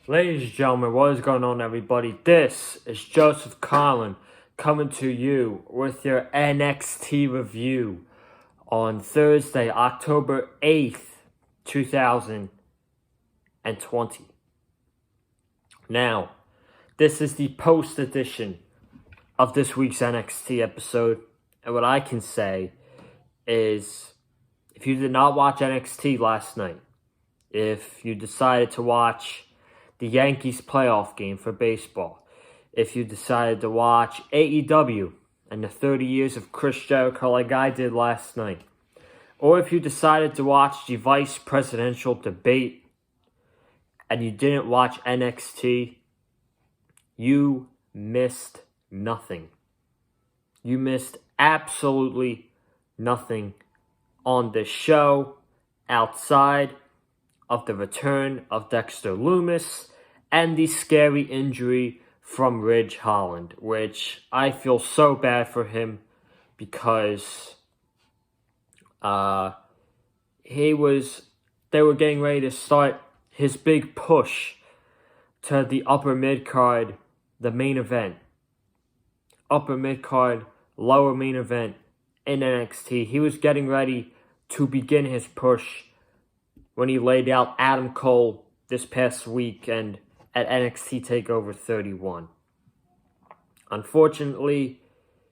Ladies and gentlemen, what is going on, everybody? This is Joseph Collin coming to you with your NXT review on Thursday, October 8th, 2020. Now, this is the post edition of this week's NXT episode, and what I can say is, if you did not watch NXT last night, if you decided to watch the Yankees playoff game for baseball, if you decided to watch AEW and the 30 years of Chris Jericho like I did last night, or if you decided to watch the vice presidential debate and you didn't watch NXT, you missed nothing. You missed absolutely nothing on this show outside of the return of Dexter Lumis and the scary injury from Ridge Holland, which I feel so bad for him because they were getting ready to start his big push to the upper mid-card, the main event. Upper mid-card, lower main event in NXT. He was getting ready to begin his push when he laid out Adam Cole this past weekend at NXT TakeOver 31. Unfortunately,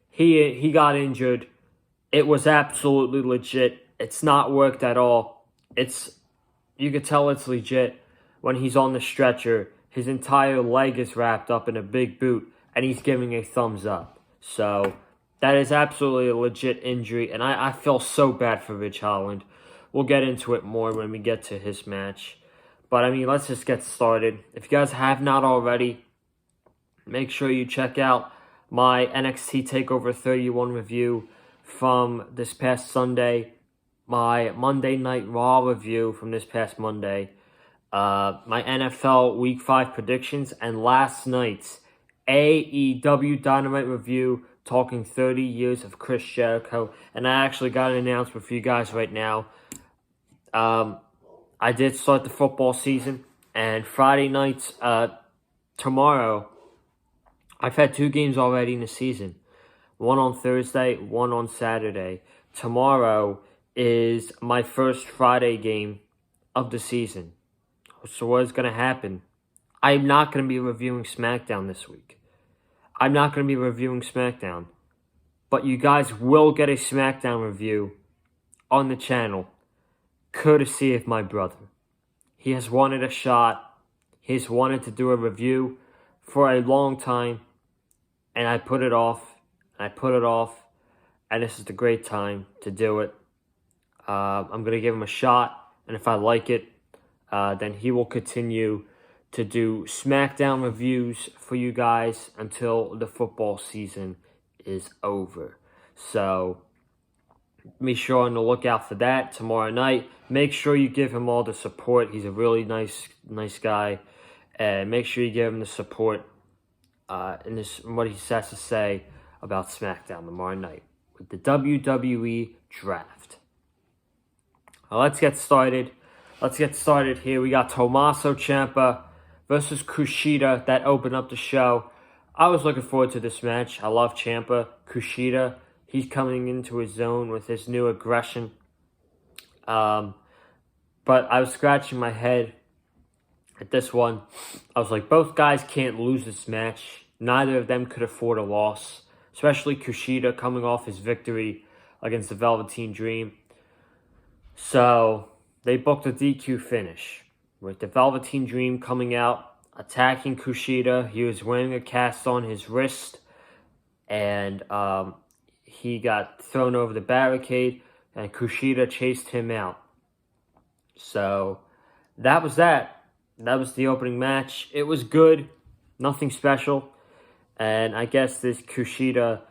he got injured. It was absolutely legit. It's not worked at all. You could tell it's legit when he's on the stretcher. His entire leg is wrapped up in a big boot, and he's giving a thumbs up. So that is absolutely a legit injury, and I feel so bad for Ridge Holland. We'll get into it more when we get to his match. But, let's just get started. If you guys have not already, make sure you check out my NXT TakeOver 31 review from this past Sunday, my Monday Night Raw review from this past Monday, my NFL Week 5 predictions, and last night's AEW Dynamite review talking 30 years of Chris Jericho. And I actually got an announcement for you guys right now. I did start the football season, and Friday nights, tomorrow, I've had 2 games already in the season. One on Thursday, one on Saturday. Tomorrow is my first Friday game of the season. So what is going to happen? I'm not going to be reviewing SmackDown this week. I'm not going to be reviewing SmackDown. But you guys will get a SmackDown review on the channel, courtesy of my brother. He has wanted a shot. He's wanted to do a review for a long time. And I put it off. And this is the great time to do it. I'm going to give him a shot. And if I like it, then he will continue to do SmackDown reviews for you guys until the football season is over. So be sure on the lookout for that tomorrow night. Make sure you give him all the support. He's a really nice guy. And make sure you give him the support in what he has to say about SmackDown tomorrow night with the WWE Draft. Now, let's get started. Here. We got Tommaso Ciampa versus Kushida that opened up the show. I was looking forward to this match. I love Ciampa. Kushida, he's coming into his zone with his new aggression. But I was scratching my head at this one. I was like, both guys can't lose this match. Neither of them could afford a loss, especially Kushida coming off his victory against the Velveteen Dream. So they booked a DQ finish with the Velveteen Dream coming out, attacking Kushida. He was wearing a cast on his wrist, and he got thrown over the barricade, and Kushida chased him out. So that was that. That was the opening match. It was good. Nothing special. And I guess this Kushida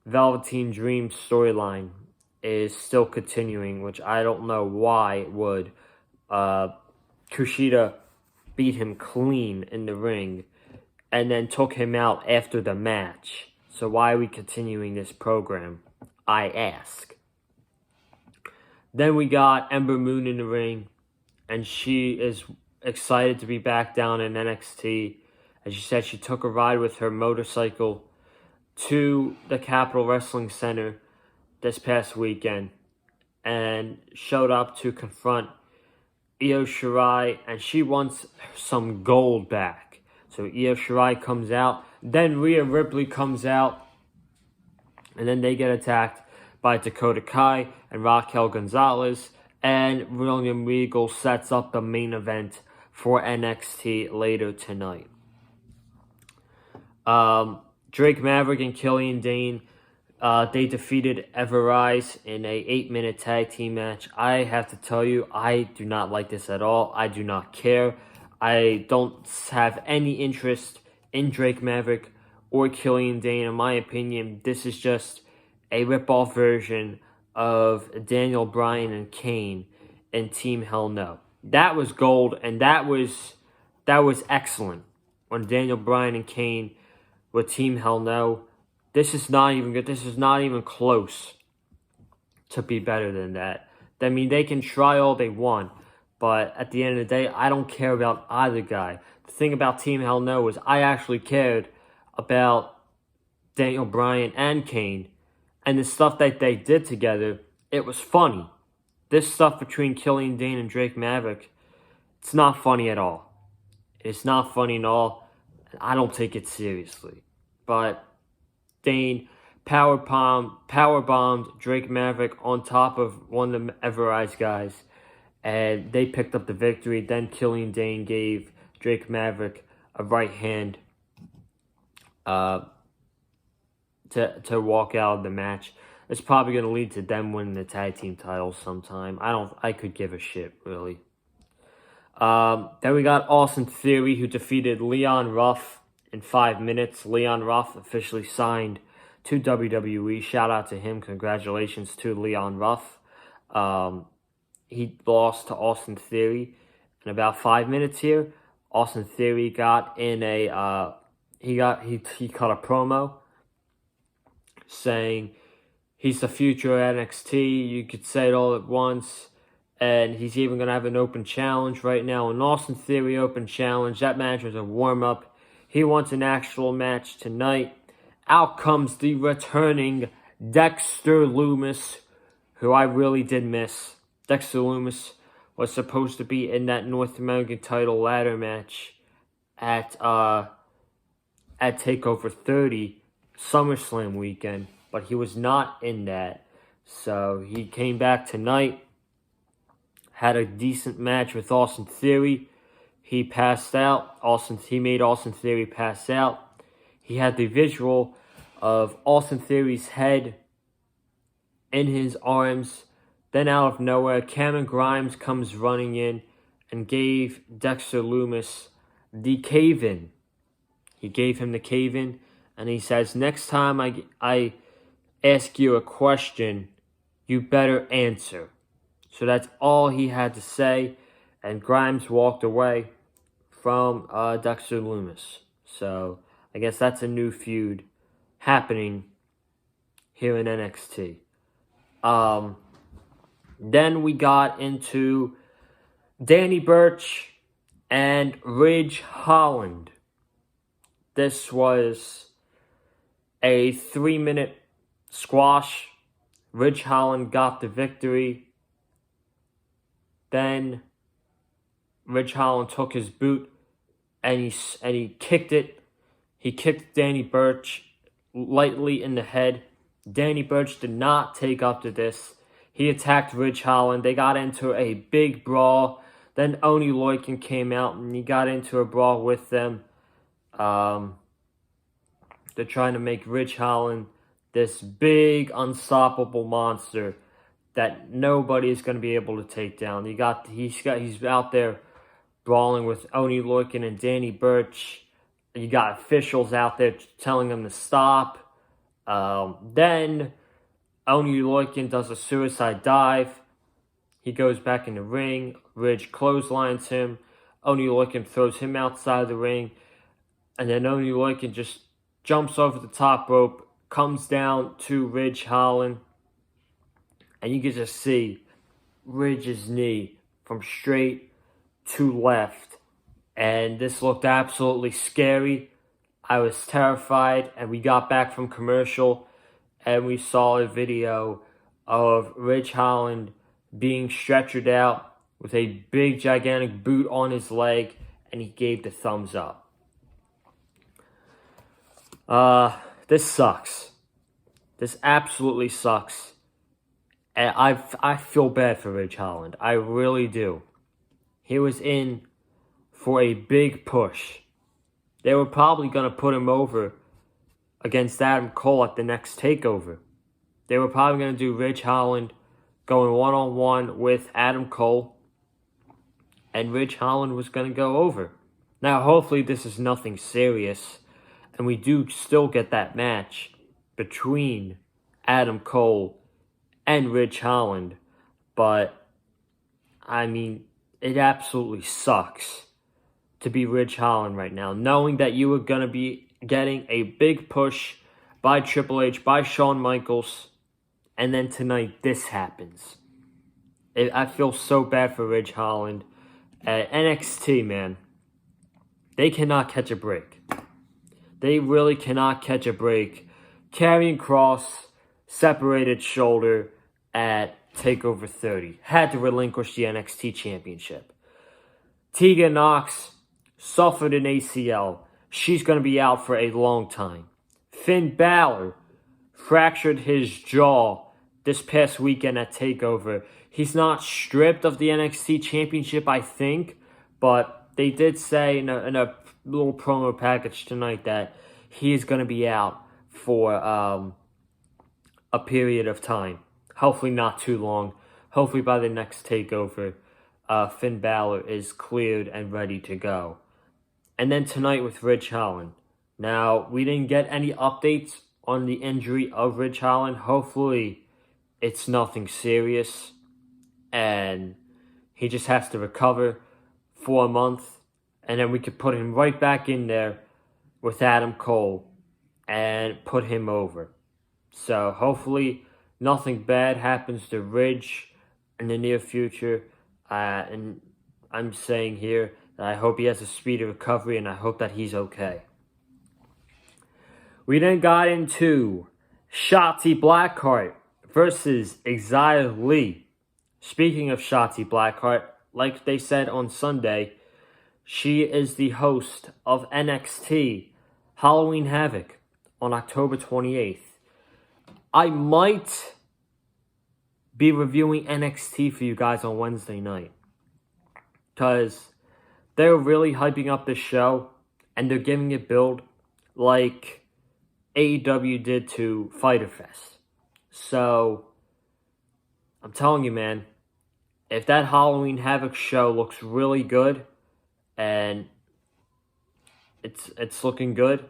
Velveteen Dream storyline is still continuing, which I don't know why it would. Kushida beat him clean in the ring and then took him out after the match. So why are we continuing this program? I ask. Then we got Ember Moon in the ring, and she is excited to be back down in NXT. As she said, she took a ride with her motorcycle to the Capitol Wrestling Center this past weekend and showed up to confront Io Shirai, and she wants some gold back. So Io Shirai comes out, then Rhea Ripley comes out, and then they get attacked by Dakota Kai and Raquel Gonzalez, and William Regal sets up the main event for NXT later tonight. Drake Maverick and Killian Dane, they defeated Everrise in a 8-minute tag team match. I have to tell you, I do not like this at all. I do not care. I don't have any interest in Drake Maverick or Killian Dane. In my opinion, this is just a rip-off version of Daniel Bryan and Kane in Team Hell No. That was gold, and that was excellent when Daniel Bryan and Kane were Team Hell No. This is not even good. This is not even close to be better than that. I mean, they can try all they want, but at the end of the day, I don't care about either guy. The thing about Team Hell No is I actually cared about Daniel Bryan and Kane, and the stuff that they did together, it was funny. This stuff between Killian Dane and Drake Maverick, it's not funny at all. It's not funny at all. I don't take it seriously. But Dane powerbombed Drake Maverick on top of one of the Everrise guys, and they picked up the victory. Then Killian Dane gave Drake Maverick a right hand to walk out of the match. It's probably going to lead to them winning the tag team titles sometime. I could give a shit, really. Then we got Austin Theory, who defeated Leon Ruff in 5 minutes. Leon Ruff officially signed to WWE. Shout out to him. Congratulations to Leon Ruff. He lost to Austin Theory in about 5 minutes here. Austin Theory got in a he cut a promo saying he's the future of NXT. You could say it all at once. And he's even going to have an open challenge right now. An Austin Theory open challenge. That match was a warm-up. He wants an actual match tonight. Out comes the returning Dexter Lumis, who I really did miss. Dexter Lumis was supposed to be in that North American title ladder match at TakeOver 30 SummerSlam weekend, but he was not in that. So he came back tonight. Had a decent match with Austin Theory. He passed out. He made Austin Theory pass out. He had the visual of Austin Theory's head in his arms. Then out of nowhere, Cameron Grimes comes running in and gave Dexter Lumis the cave-in. He gave him the cave-in, and he says, next time I ask you a question, you better answer. So that's all he had to say, and Grimes walked away from Dexter Lumis. So I guess that's a new feud happening here in NXT. Then we got into Danny Birch and Ridge Holland. This was a 3-minute squash. Ridge Holland got the victory. Then Ridge Holland took his boot and he kicked it. He kicked Danny Birch lightly in the head. Danny Birch did not take up to this. He attacked Ridge Holland. They got into a big brawl. Then Oni Lorcan came out and he got into a brawl with them. They're trying to make Ridge Holland this big, unstoppable monster that nobody is going to be able to take down. He's out there brawling with Oni Lorcan and Danny Birch. You got officials out there telling him to stop. Then Oni Lorcan does a suicide dive. He goes back in the ring. Ridge clotheslines him. Oni Lorcan throws him outside the ring. And then Oni Lorcan just jumps over the top rope, comes down to Ridge Holland. And you can just see Ridge's knee from straight 2 left, and this looked absolutely scary. I was terrified, and we got back from commercial, and we saw a video of Ridge Holland being stretchered out with a big, gigantic boot on his leg, and he gave the thumbs up. This sucks. This absolutely sucks. And I feel bad for Ridge Holland. I really do. He was in for a big push. They were probably going to put him over against Adam Cole at the next takeover. They were probably going to do Ridge Holland going one-on-one with Adam Cole, and Ridge Holland was going to go over. Now, hopefully this is nothing serious, and we do still get that match between Adam Cole and Ridge Holland, but, I mean, it absolutely sucks to be Ridge Holland right now, knowing that you were going to be getting a big push by Triple H, by Shawn Michaels, and then tonight this happens. I feel so bad for Ridge Holland. NXT, man, they cannot catch a break. They really cannot catch a break. Karrion Kross, separated shoulder at TakeOver 30. Had to relinquish the NXT Championship. Tegan Nox suffered an ACL. She's going to be out for a long time. Finn Balor fractured his jaw this past weekend at TakeOver. He's not stripped of the NXT Championship, I think, but they did say in a little promo package tonight that he is going to be out for a period of time. Hopefully not too long. Hopefully by the next TakeOver, Finn Balor is cleared and ready to go. And then tonight with Ridge Holland. Now, we didn't get any updates on the injury of Ridge Holland. Hopefully it's nothing serious, and he just has to recover for a month, and then we could put him right back in there with Adam Cole and put him over. So hopefully nothing bad happens to Ridge in the near future, and I'm saying here that I hope he has a speedy recovery, and I hope that he's okay. We then got into Shouty Blackheart versus Xia Li. Speaking of Shouty Blackheart, like they said on Sunday, she is the host of NXT Halloween Havoc on October 28th. I might be reviewing NXT for you guys on Wednesday night, because they're really hyping up this show, and they're giving it build like AEW did to Fyter Fest. So, I'm telling you, man, if that Halloween Havoc show looks really good, and it's looking good,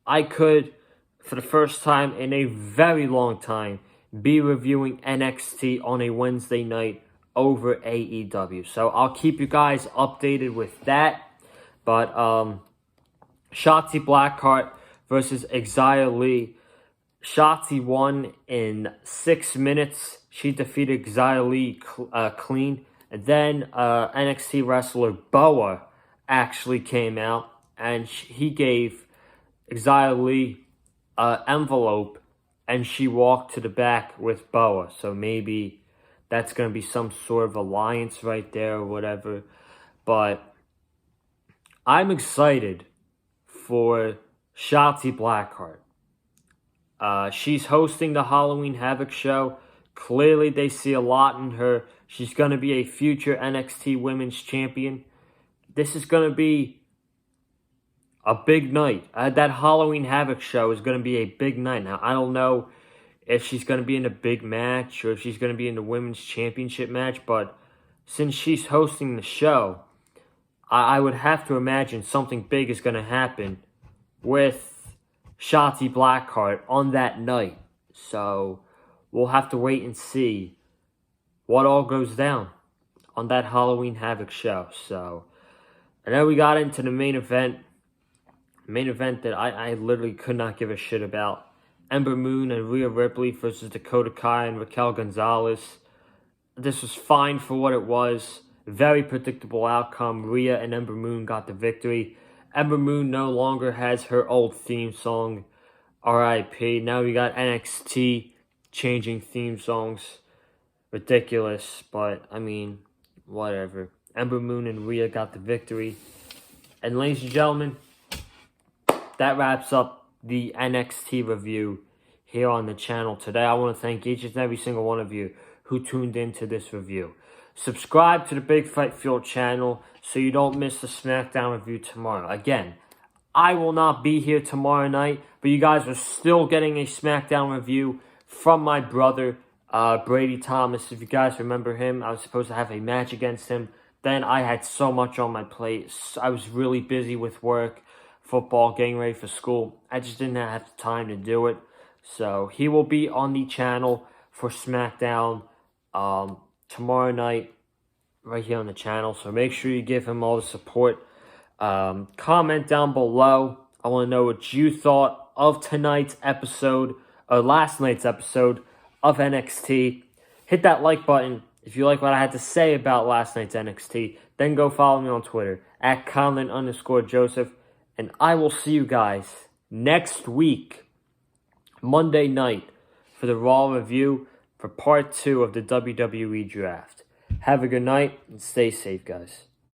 I could, for the first time in a very long time, be reviewing NXT on a Wednesday night over AEW. So I'll keep you guys updated with that. But Shouty Blackheart versus Xia Li. Shouty won in 6 minutes. She defeated Xia Li clean. And then NXT wrestler Boa actually came out, and he gave Xia Li an envelope, and she walked to the back with Boa. So maybe that's going to be some sort of alliance right there or whatever. But I'm excited for Shouty Blackheart. She's hosting the Halloween Havoc show. Clearly, they see a lot in her. She's going to be a future NXT Women's Champion. This is going to be a big night. That Halloween Havoc show is going to be a big night. Now, I don't know if she's going to be in a big match or if she's going to be in the Women's Championship match, but since she's hosting the show, I would have to imagine something big is going to happen with Shouty Blackheart on that night. So we'll have to wait and see what all goes down on that Halloween Havoc show. So, and then we got into the main event. Main event that I literally could not give a shit about. Ember Moon and Rhea Ripley versus Dakota Kai and Raquel Gonzalez. This was fine for what it was. Very predictable outcome. Rhea and Ember Moon got the victory. Ember Moon no longer has her old theme song, RIP. Now we got NXT changing theme songs. Ridiculous, but I mean, whatever. Ember Moon and Rhea got the victory. And ladies and gentlemen, that wraps up the NXT review here on the channel today. I want to thank each and every single one of you who tuned into this review. Subscribe to the Big Fight Fuel channel so you don't miss the SmackDown review tomorrow. Again, I will not be here tomorrow night, but you guys are still getting a SmackDown review from my brother, Brady Thomas. If you guys remember him, I was supposed to have a match against him. Then I had so much on my plate. I was really busy with work, football, getting ready for school. I just didn't have the time to do it. So he will be on the channel for SmackDown tomorrow night, right here on the channel. So make sure you give him all the support. Comment down below. I want to know what you thought of tonight's episode, or last night's episode of NXT. Hit that like button if you like what I had to say about last night's NXT. Then go follow me on Twitter at Conlon_Joseph. And I will see you guys next week, Monday night, for the Raw review for part 2 of the WWE Draft. Have a good night and stay safe, guys.